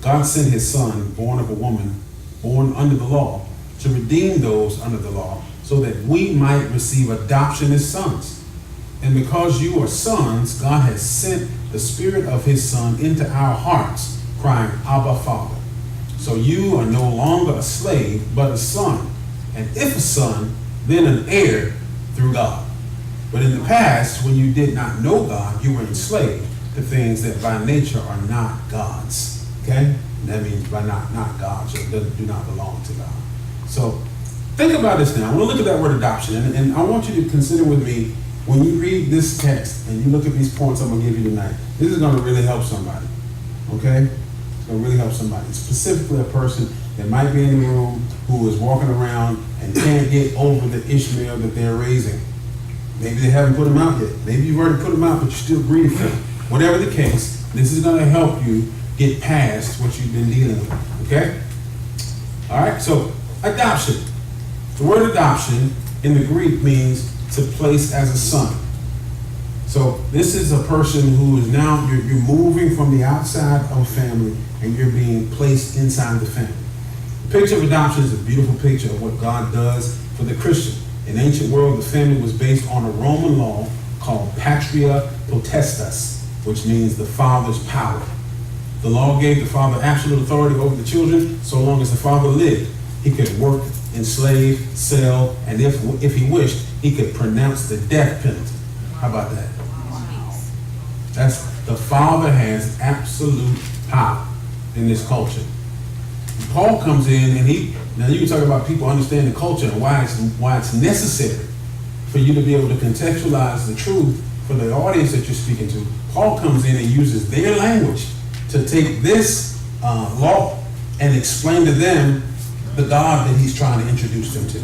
God sent his son, born of a woman, born under the law, to redeem those under the law, so that we might receive adoption as sons. And because you are sons, God has sent the Spirit of his Son into our hearts, crying, Abba, Father. So you are no longer a slave, but a son. And if a son, then an heir through God. But in the past, when you did not know God, you were enslaved to things that by nature are not God's. Okay? And that means by not God's, or do not belong to God. So think about this now. I want to look at that word adoption. And I want you to consider with me, when you read this text and you look at these points I'm going to give you tonight, this is going to really help somebody. Okay? It's going to really help somebody. Specifically a person that might be in the room who is walking around and can't get over the Ishmael that they're raising. Maybe they haven't put him out yet. Maybe you've already put him out, but you still grieve for him. Whatever the case, this is going to help you get past what you've been dealing with. Okay? All right? So, adoption. The word adoption in the Greek means to place as a son. So this is a person who is now, you're moving from the outside of a family and you're being placed inside the family. The picture of adoption is a beautiful picture of what God does for the Christian. In the ancient world, the family was based on a Roman law called patria potestas, which means the father's power. The law gave the father absolute authority over the children so long as the father lived. He could work, enslave, sell, and if he wished, he could pronounce the death penalty. How about that? That's, the father has absolute power in this culture. Paul comes in and now you can talk about people understanding culture and why it's necessary for you to be able to contextualize the truth for the audience that you're speaking to. Paul comes in and uses their language to take this law and explain to them the God that he's trying to introduce them to.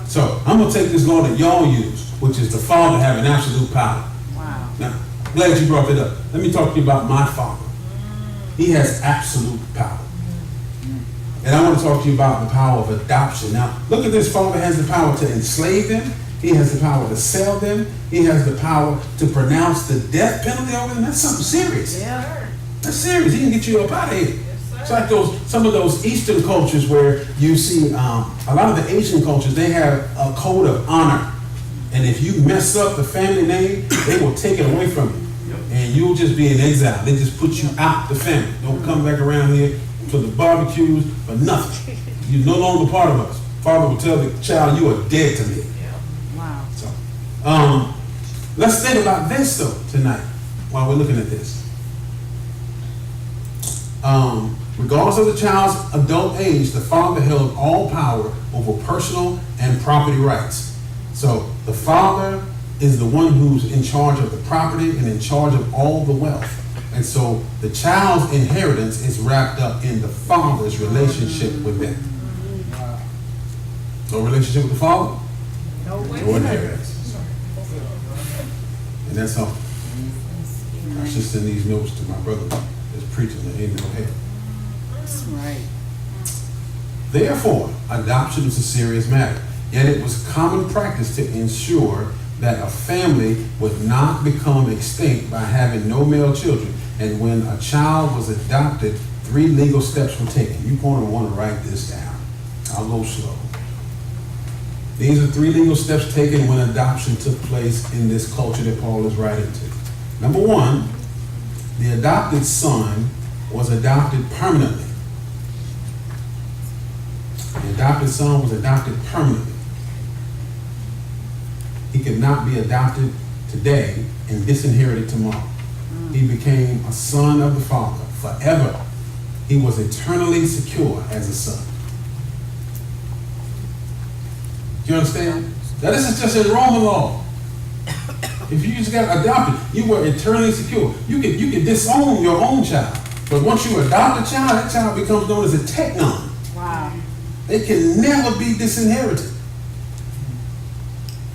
So I'm going to take this law that y'all use, which is the Father having absolute power. Wow. Now, I'm glad you brought that up. Let me talk to you about my Father. He has absolute power. And I want to talk to you about the power of adoption. Now, look at this. Father has the power to enslave them. He has the power to sell them. He has the power to pronounce the death penalty over them. That's something serious. Yeah. That's serious. He can get you up out of here. It's like some of those Eastern cultures where you see a lot of the Asian cultures, they have a code of honor. And if you mess up the family name, they will take it away from you. And you'll just be in exile. They just put you out the family. Don't come back around here to the barbecues or nothing. You're no longer part of us. Father will tell the child, you are dead to me. Wow. So, let's think about this though tonight while we're looking at this. Regardless of the child's adult age, the father held all power over personal and property rights. So the father is the one who's in charge of the property and in charge of all the wealth. And so the child's inheritance is wrapped up in the father's relationship with them. No relationship with the father? No inheritance. And that's all. I should send these notes to my brother that's preaching that ain't no help. That's right. Therefore, adoption is a serious matter. Yet it was common practice to ensure that a family would not become extinct by having no male children. And when a child was adopted, 3 legal steps were taken. You're going to want to write this down. I'll go slow. These are 3 legal steps taken when adoption took place in this culture that Paul is writing to. Number 1, the adopted son was adopted permanently. The adopted son was adopted permanently. He could not be adopted today and disinherited tomorrow. He became a son of the Father forever. He was eternally secure as a son. Do you understand? Now this is just in Roman law. If you just got adopted, you were eternally secure. You could disown your own child. But once you adopt a child, that child becomes known as a teknon. Wow. It can never be disinherited.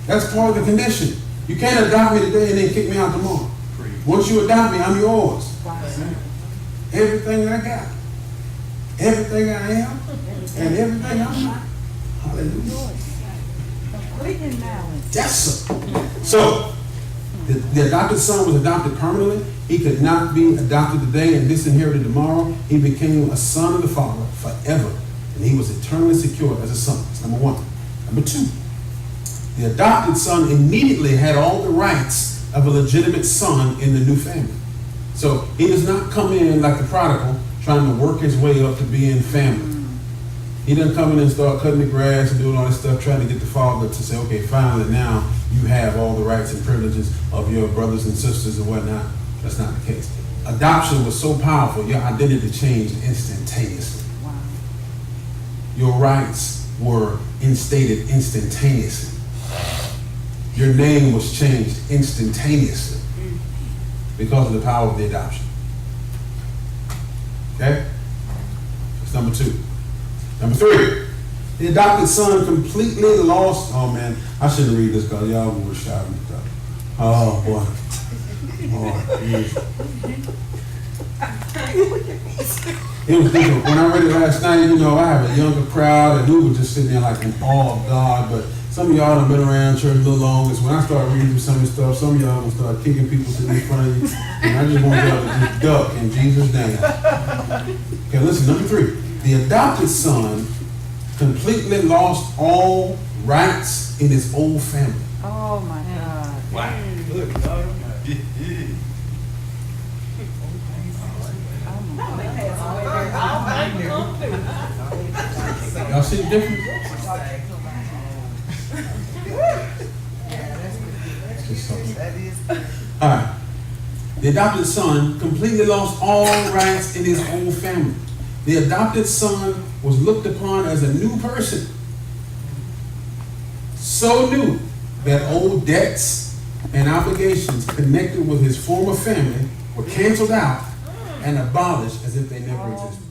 That's part of the condition. You can't adopt me today and then kick me out tomorrow. Once you adopt me, I'm yours. Wow. Everything I got, everything I am, and everything I'm not. Hallelujah. Yes, sir. So, the adopted son was adopted permanently. He could not be adopted today and disinherited tomorrow. He became a son of the Father forever, and he was eternally secured as a son. That's number one. Number two, the adopted son immediately had all the rights of a legitimate son in the new family. So he does not come in like the prodigal, trying to work his way up to being family. He doesn't come in and start cutting the grass and doing all this stuff, trying to get the father to say, okay, finally now you have all the rights and privileges of your brothers and sisters and whatnot. That's not the case. Adoption was so powerful, your identity changed instantaneously. Wow. Your rights were instated instantaneously. Your name was changed instantaneously because of the power of the adoption. Okay? That's number two. Number three, the adopted son completely lost. Oh man, I shouldn't read this because y'all were shouting stuff. Oh boy. Oh, geez. It was different. When I read it last night, I have a younger crowd and we were just sitting there like in awe of God. But some of y'all have been around church a little longer. So when I start reading through some of this stuff, some of y'all gonna start kicking people sitting in front of you. And I just want y'all to just duck in Jesus' name. Okay, listen, number three. The adopted son completely lost all rights in his old family. Oh my God. Wow. Good God. Y'all see the difference? All right. The adopted son completely lost all rights in his old family. The adopted son was looked upon as a new person. So new that old debts and obligations connected with his former family were canceled out and abolished as if they never existed.